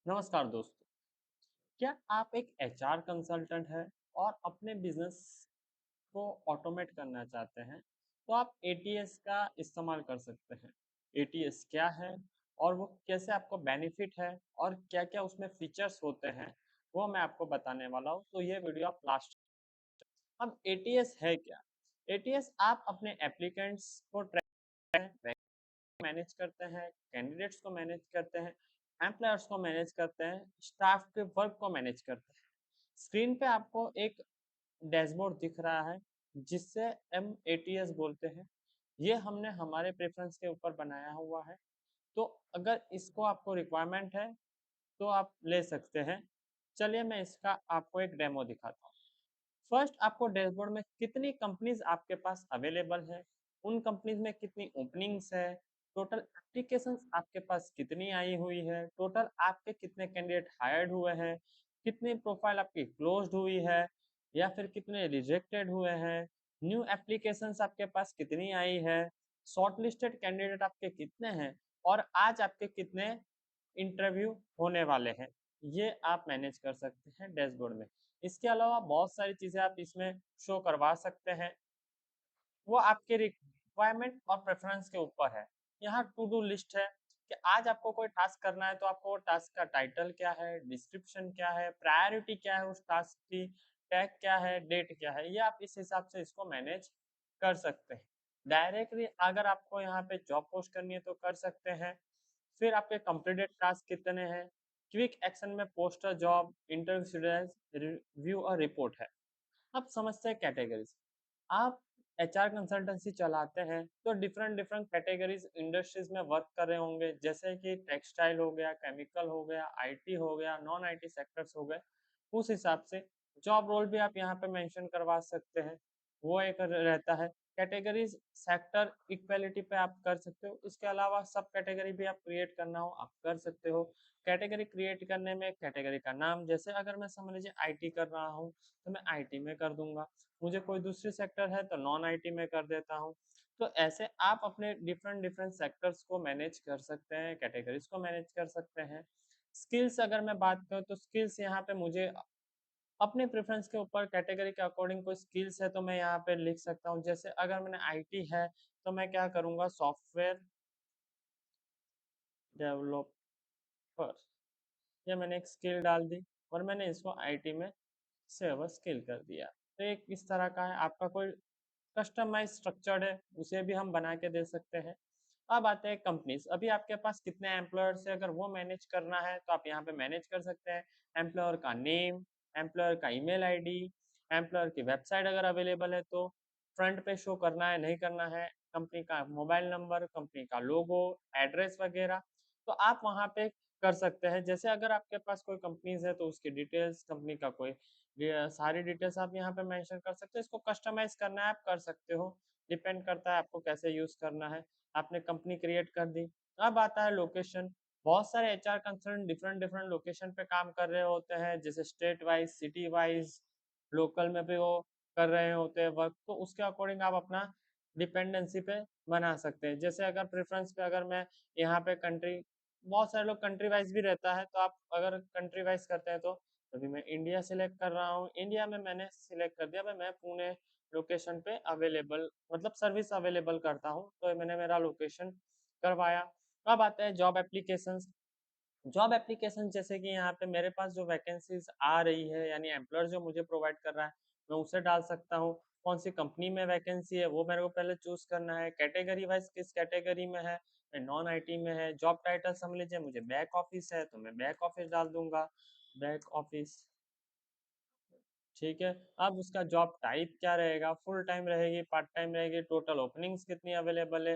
नमस्कार दोस्तों। क्या आप एक एचआर कंसल्टेंट हैं और अपने बिजनेस को ऑटोमेट करना चाहते हैं? तो आप एटीएस का इस्तेमाल कर सकते हैं। एटीएस क्या है और वो कैसे आपको बेनिफिट है और क्या-क्या उसमें फीचर्स होते हैं, वो मैं आपको बताने वाला हूँ। तो ये वीडियो आप लास्ट। अब एटीएस है क्या? एटीएस आप अपने एप्लीकेंट्स को ट्रैक मैनेज करते हैं, कैंडिडेट्स को मैनेज करते हैं, एम्प्लॉयर्स को मैनेज करते हैं, स्टाफ के वर्क को मैनेज करते हैं। स्क्रीन पे आपको एक डैशबोर्ड दिख रहा है जिससे हम एटीएस बोलते हैं। ये हमने हमारे प्रेफरेंस के ऊपर बनाया हुआ है। तो अगर इसको आपको रिक्वायरमेंट है तो आप ले सकते हैं। चलिए मैं इसका आपको एक डेमो दिखाता हूँ। फर्स्ट आपको डैशबोर्ड में कितनी कंपनीज आपके पास अवेलेबल है, उन कंपनीज में कितनी ओपनिंग्स है, टोटल एप्लीकेशंस आपके पास कितनी आई हुई है, टोटल आपके कितने कैंडिडेट हायर्ड हुए हैं, कितनी प्रोफाइल आपकी क्लोज्ड हुई है या फिर कितने रिजेक्टेड हुए हैं, न्यू एप्लीकेशंस आपके पास कितनी आई है, शॉर्टलिस्टेड कैंडिडेट आपके कितने हैं और आज आपके कितने इंटरव्यू होने वाले हैं। ये आप मैनेज कर सकते हैं डैशबोर्ड में। इसके अलावा बहुत सारी चीज़ें आप इसमें शो करवा सकते हैं, वो आपके रिक्वायरमेंट और प्रेफ़रेंस के ऊपर है। यहाँ टू डू लिस्ट है कि आज आपको कोई टास्क करना है तो आपको वो टास्क का टाइटल क्या है, डिस्क्रिप्शन क्या है, प्रायोरिटी क्या है उस टास्क की, टैग क्या है, डेट क्या है, ये आप इस हिसाब से इसको मैनेज कर सकते हैं। डायरेक्टली अगर आपको यहाँ पे जॉब पोस्ट करनी है तो कर सकते हैं। फिर आपके कंप्लीटेड टास्क कितने हैं, क्विक एक्शन में post a job, interview schedules, review और रिपोर्ट है। अब समझते हैं कैटेगरीज। आप एचआर कंसल्टेंसी चलाते हैं तो डिफरेंट डिफरेंट कैटेगरीज इंडस्ट्रीज में वर्क कर रहे होंगे, जैसे कि टेक्सटाइल हो गया, केमिकल हो गया, आईटी हो गया, नॉन आईटी सेक्टर्स हो गए। उस हिसाब से जॉब रोल भी आप यहाँ पे मेंशन करवा सकते हैं, वो एक रहता है। कैटेगरीज सेक्टर इक्वालिटी पे आप कर सकते हो। इसके अलावा सब कैटेगरी भी आप क्रिएट करना हो आप कर सकते हो। कैटेगरी क्रिएट करने में कैटेगरी का नाम, जैसे अगर मैं समझ लीजिए आईटी कर रहा हूँ तो मैं आईटी में कर दूंगा, मुझे कोई दूसरी सेक्टर है तो नॉन आईटी में कर देता हूँ। तो ऐसे आप अपने डिफरेंट डिफरेंट सेक्टर्स को मैनेज कर सकते हैं, कैटेगरीज को मैनेज कर सकते हैं। स्किल्स अगर मैं बात करूँ तो स्किल्स यहाँ पे मुझे अपने प्रेफरेंस के ऊपर कैटेगरी के अकॉर्डिंग कोई स्किल्स है तो मैं यहाँ पे लिख सकता हूँ। जैसे अगर मैंने आईटी है तो मैं क्या करूँगा, सॉफ्टवेयर डेवलपर, ये मैंने एक स्किल डाल दी और मैंने इसको आईटी में सेव स्किल कर दिया। तो एक इस तरह का है, आपका कोई कस्टमाइज स्ट्रक्चर्ड है उसे भी हम बना के दे सकते हैं। अब आते हैं कंपनीज, अभी आपके पास कितने एम्प्लॉयर्स है अगर वो मैनेज करना है तो आप यहाँ पे मैनेज कर सकते हैं। एम्प्लॉयर का नेम, एम्प्लॉयर का ईमेल आईडी, एम्प्लॉयर की वेबसाइट अगर अवेलेबल है तो फ्रंट पे शो करना है नहीं करना है, कंपनी का मोबाइल नंबर, कंपनी का लोगो, एड्रेस वगैरह। तो आप वहाँ पे कर सकते हैं। जैसे अगर आपके पास कोई कंपनीज है तो उसकी डिटेल्स, कंपनी का कोई सारी डिटेल्स आप यहाँ पे मेंशन कर सकते हो। इसको कस्टमाइज़ करना है आप कर सकते हो, डिपेंड करता है आपको कैसे यूज़ करना है। आपने कंपनी क्रिएट कर दी। अब आता है लोकेशन। बहुत सारे HR consultant different different location पे काम कर रहे होते हैं, जैसे state wise, city wise, local में भी वो कर रहे होते हैं वर्क, तो उसके अकॉर्डिंग आप अपना डिपेंडेंसी पे बना सकते हैं। जैसे अगर प्रेफ़रेंस पे अगर मैं यहाँ पे कंट्री, बहुत सारे लोग कंट्री वाइज़ भी रहता है, तो आप अगर कंट्री वाइज़ करते हैं तो अभी मैं इंडिया सिलेक्ट कर रहा हूँ। इंडिया में मैंने सिलेक्ट कर दिया, मैं पुणे लोकेशन पे अवेलेबल मतलब सर्विस अवेलेबल करता हूँ, तो मैंने मेरा लोकेशन करवाया। अब आते हैं जॉब एप्लीकेशंस। जॉब एप्लीकेशन जैसे कि यहाँ पे मेरे पास जो वैकेंसीज आ रही है यानी एम्प्लॉयर जो मुझे प्रोवाइड कर रहा है, मैं उसे डाल सकता हूँ। कौन सी कंपनी में वैकेंसी है वो मेरे को पहले चूज़ करना है। कैटेगरी वाइज़ किस कैटेगरी में है, मैं नॉन आईटी में है। जॉब टाइटल समझ लीजिए मुझे बैक ऑफिस है तो मैं बैक ऑफिस डाल दूँगा, बैक ऑफिस। ठीक है। अब उसका जॉब टाइप क्या रहेगा, फुल टाइम रहेगी, पार्ट टाइम रहेगी, टोटल ओपनिंग्स कितनी अवेलेबल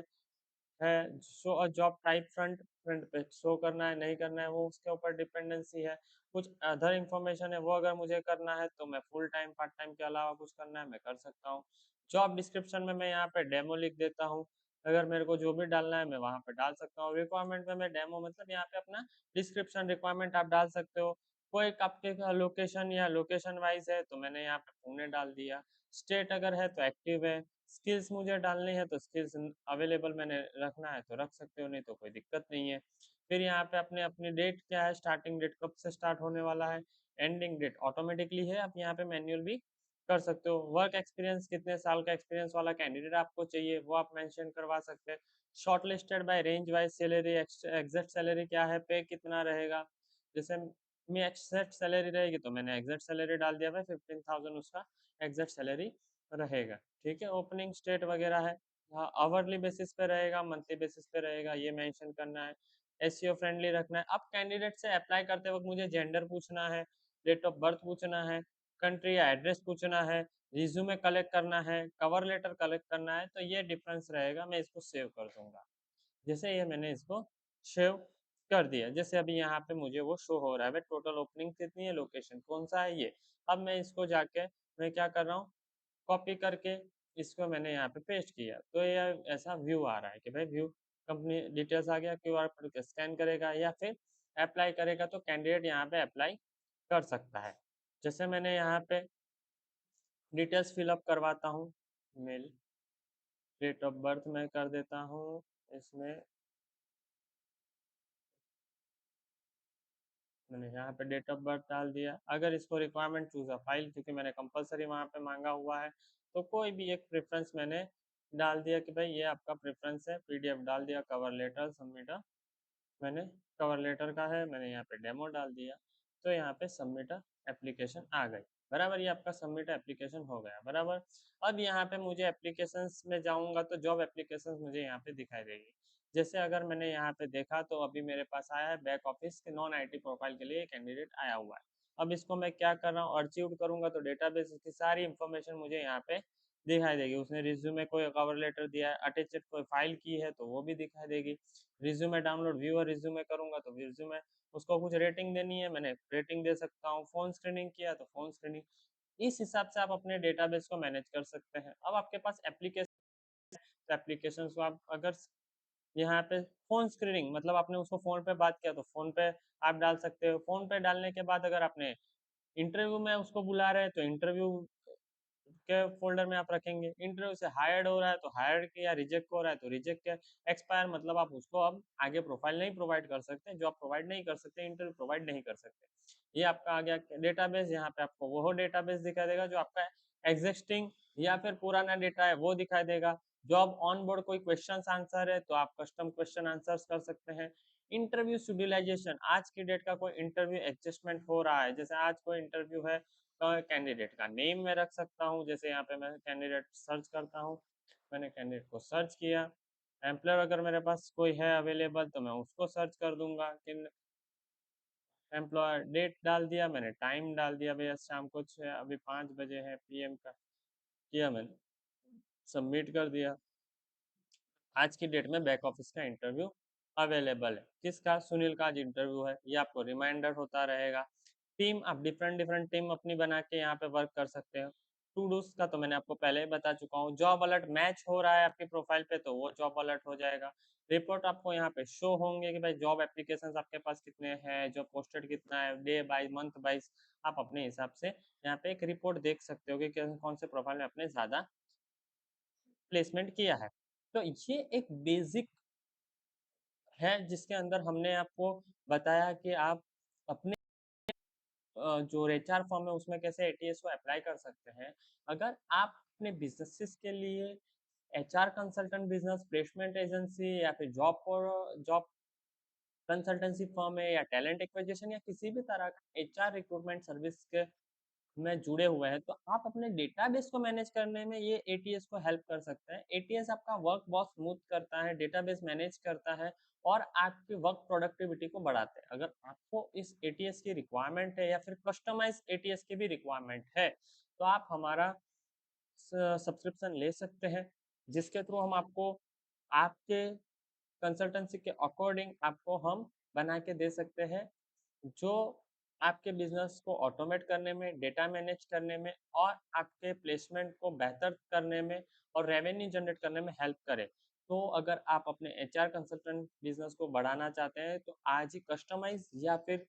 है, show a job type front front पे शो करना है नहीं करना है वो उसके ऊपर डिपेंडेंसी है। कुछ अदर इन्फॉर्मेशन है वो अगर मुझे करना है तो मैं फुल टाइम पार्ट टाइम के अलावा कुछ करना है मैं कर सकता हूँ। जॉब डिस्क्रिप्शन में मैं यहाँ पे डेमो लिख देता हूँ, अगर मेरे को जो भी डालना है मैं वहाँ पे डाल सकता हूँ। रिक्वायरमेंट में मैं डेमो मतलब यहाँ पे अपना डिस्क्रिप्शन रिक्वायरमेंट आप डाल सकते हो। कोई एक आपके का लोकेशन या लोकेशन वाइज़ है तो मैंने यहाँ पे पुणे डाल दिया। स्टेट अगर है तो एक्टिव है। स्किल्स मुझे डालनी है तो स्किल्स अवेलेबल मैंने रखना है तो रख सकते हो, नहीं तो कोई दिक्कत नहीं है। फिर यहाँ पे अपने अपनी डेट क्या है, स्टार्टिंग डेट कब से स्टार्ट होने वाला है, एंडिंग डेट ऑटोमेटिकली है, आप यहाँ पे मैन्युअल भी कर सकते हो। वर्क एक्सपीरियंस, कितने साल का एक्सपीरियंस वाला कैंडिडेट आपको चाहिए वो आप मेंशन करवा सकते हैं। Shortlisted by range wise salary, exact salary क्या है, पे कितना रहेगा। जैसे मैं एग्जैक्ट सैलरी रहेगी तो मैंने एग्जैक्ट सैलरी डाल दिया भाई 15,000 उसका एग्जैक्ट सैलरी रहेगा। ठीक है, ओपनिंग स्टेट वगैरह है, हाँ आवरली बेसिस पे रहेगा, मंथली बेसिस पे रहेगा, ये मेंशन करना है। एसईओ फ्रेंडली रखना है। अब कैंडिडेट से अप्लाई करते वक्त मुझे जेंडर पूछना है, डेट ऑफ बर्थ पूछना है, कंट्री या एड्रेस पूछना है, रिज्यूमे कलेक्ट करना है, कवर लेटर कलेक्ट करना है, तो ये डिफरेंस रहेगा। मैं इसको सेव कर दूंगा। जैसे ये मैंने इसको सेव कर दिया, जैसे अभी यहाँ पे मुझे वो शो हो रहा है, टोटल ओपनिंग कितनी है, लोकेशन कौन सा है ये। अब मैं इसको जाके मैं क्या कर रहा हूँ, कॉपी करके इसको मैंने यहाँ पे पेस्ट किया, तो ये ऐसा व्यू आ रहा है कि भाई व्यू कंपनी डिटेल्स आ गया, क्यूआर कोड के स्कैन करेगा या फिर अप्लाई करेगा तो कैंडिडेट यहाँ पे अप्लाई कर सकता है। जैसे मैंने यहाँ पे डिटेल्स फिलअप करवाता हूँ, मेल, डेट ऑफ बर्थ मैं कर देता हूँ इसमें, मैंने यहाँ पे डेट ऑफ बर्थ डाल दिया। अगर इसको रिक्वायरमेंट चूज अ फाइल, क्योंकि मैंने कंपलसरी वहाँ पे मांगा हुआ है, तो कोई भी एक प्रेफरेंस मैंने डाल दिया कि भाई ये आपका प्रेफरेंस है, पीडीएफ डाल दिया, कवर लेटर सबमिट, मैंने कवर लेटर का है, मैंने यहाँ पे डेमो डाल दिया, तो यहाँ पे सबमिट एप्लीकेशन आ गई। बराबर, ये आपका सबमिट एप्लीकेशन हो गया। बराबर, अब यहाँ पे मुझे एप्लीकेशंस में जाऊँगा तो जॉब एप्लीकेशंस मुझे यहाँ पे दिखाई देगी। जैसे अगर मैंने यहाँ पे देखा तो अभी मेरे पास आया है बैक ऑफिस के नॉन आईटी प्रोफाइल के लिए कैंडिडेट आया हुआ है। अब इसको मैं क्या कर रहा हूँ, अर्चिव करूंगा तो डेटाबेस की सारी इंफॉर्मेशन मुझे यहाँ पे दिखाई देगी। उसने रिज्यूमे कोई कवर लेटर दिया है, अटैच कोई फाइल की है तो वो भी दिखाई देगी। रिज्यूमे डाउनलोड, व्यूअर रिज्यूमे करूंगा तो रिज्यूमे, उसको कुछ रेटिंग देनी है, मैंने रेटिंग दे सकता हूँ। फोन स्क्रीनिंग किया तो फोन स्क्रीनिंग। इस हिसाब से आप अपने डेटाबेस को मैनेज कर सकते हैं। अब आपके पास एप्लीकेशन को आप अगर यहाँ पे फोन स्क्रीनिंग मतलब आपने उसको फोन पे बात किया तो फोन पे आप डाल सकते हो। फोन पे डालने के बाद अगर आपने इंटरव्यू में उसको बुला रहे हैं तो इंटरव्यू के फोल्डर में आप रखेंगे। इंटरव्यू से हायर्ड हो रहा है तो हायर्ड के, या रिजेक्ट हो रहा है तो रिजेक्ट के। एक्सपायर मतलब आप उसको अब आगे प्रोफाइल नहीं प्रोवाइड कर सकते, जो आप प्रोवाइड नहीं कर सकते, इंटरव्यू प्रोवाइड नहीं कर सकते। ये आपका आ गया डेटाबेस। यहाँ पे आपको वो डेटाबेस दिखाई देगा जो आपका एग्जिस्टिंग या फिर पुराना डेटा है वो दिखाई देगा। जॉब ऑन बोर्ड कोई क्वेश्चन आंसर है तो आप कस्टम क्वेश्चन आंसर कर सकते हैं। इंटरव्यू शेड्यूलाइजेशन, आज की डेट का कोई इंटरव्यू एडजस्टमेंट हो रहा है, जैसे आज कोई इंटरव्यू है तो कैंडिडेट का नेम मैं रख सकता हूँ। जैसे यहाँ पे मैं कैंडिडेट सर्च करता हूँ, मैंने कैंडिडेट को सर्च किया। एम्प्लॉयर अगर मेरे पास कोई है अवेलेबल तो मैं उसको सर्च कर दूंगा कि एम्प्लॉयर, डेट डाल दिया मैंने, टाइम डाल दिया भैया शाम को 6 अभी 5 बजे है पीएम का, किया मैंने, सबमिट कर दिया। आज की डेट में बैक ऑफिस का इंटरव्यू अवेलेबल है। किसका, सुनील का आज इंटरव्यू है, ये आपको रिमाइंडर होता रहेगा। टीम, आप डिफरेंट डिफरेंट टीम अपनी बना के यहाँ पे वर्क कर सकते हो। टू डूज का तो मैंने आपको पहले ही बता चुका हूँ। जॉब अलर्ट मैच हो रहा है आपकी प्रोफाइल पे तो वो जॉब अलर्ट हो जाएगा। रिपोर्ट आपको यहाँ पे शो होंगे कि भाई जॉब एप्लीकेशन आपके पास कितने हैं, जॉब पोस्टेड कितना है, डे बाई मंथ बाइज आप अपने हिसाब से यहाँ पे एक रिपोर्ट देख सकते हो कि कौन से प्रोफाइल में आपने ज्यादा प्लेसमेंट किया है। तो ये एक बेसिक है जिसके अंदर हमने आपको बताया कि आप अपने जो एचआर फॉर्म है उसमें कैसे एटीएस को अप्लाई कर सकते हैं। अगर आप अपने बिजनेसेस के लिए HR consultant, business placement agency या फिर जॉब कंसल्टेंसी फर्म है या टैलेंट एक्विजिशन या किसी भी तरह का एचआर रिक्रूटमेंट सर्विस के में जुड़े हुए हैं तो आप अपने डेटाबेस को मैनेज करने में ये एटीएस को हेल्प कर सकते हैं। एटीएस आपका वर्क बहुत स्मूथ करता है, डेटाबेस मैनेज करता है और आपकी वर्क प्रोडक्टिविटी को बढ़ाते हैं। अगर आपको इस एटीएस की रिक्वायरमेंट है या फिर कस्टमाइज एटीएस की भी रिक्वायरमेंट है तो आप हमारा सब्सक्रिप्शन ले सकते हैं, जिसके थ्रू हम आपको आपके कंसल्टेंसी के अकॉर्डिंग आपको हम बना के दे सकते हैं, जो आपके बिजनेस को ऑटोमेट करने में, डेटा मैनेज करने में और आपके प्लेसमेंट को बेहतर करने में और रेवेन्यू जनरेट करने में हेल्प करे। तो अगर आप अपने एचआर कंसल्टेंट बिजनेस को बढ़ाना चाहते हैं तो आज ही कस्टमाइज या फिर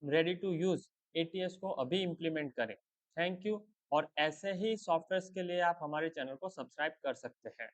रेडी टू यूज एटीएस को अभी इम्प्लीमेंट करें। Thank you. और ऐसे ही सॉफ्टवेयर के लिए आप हमारे चैनल को सब्सक्राइब कर सकते हैं।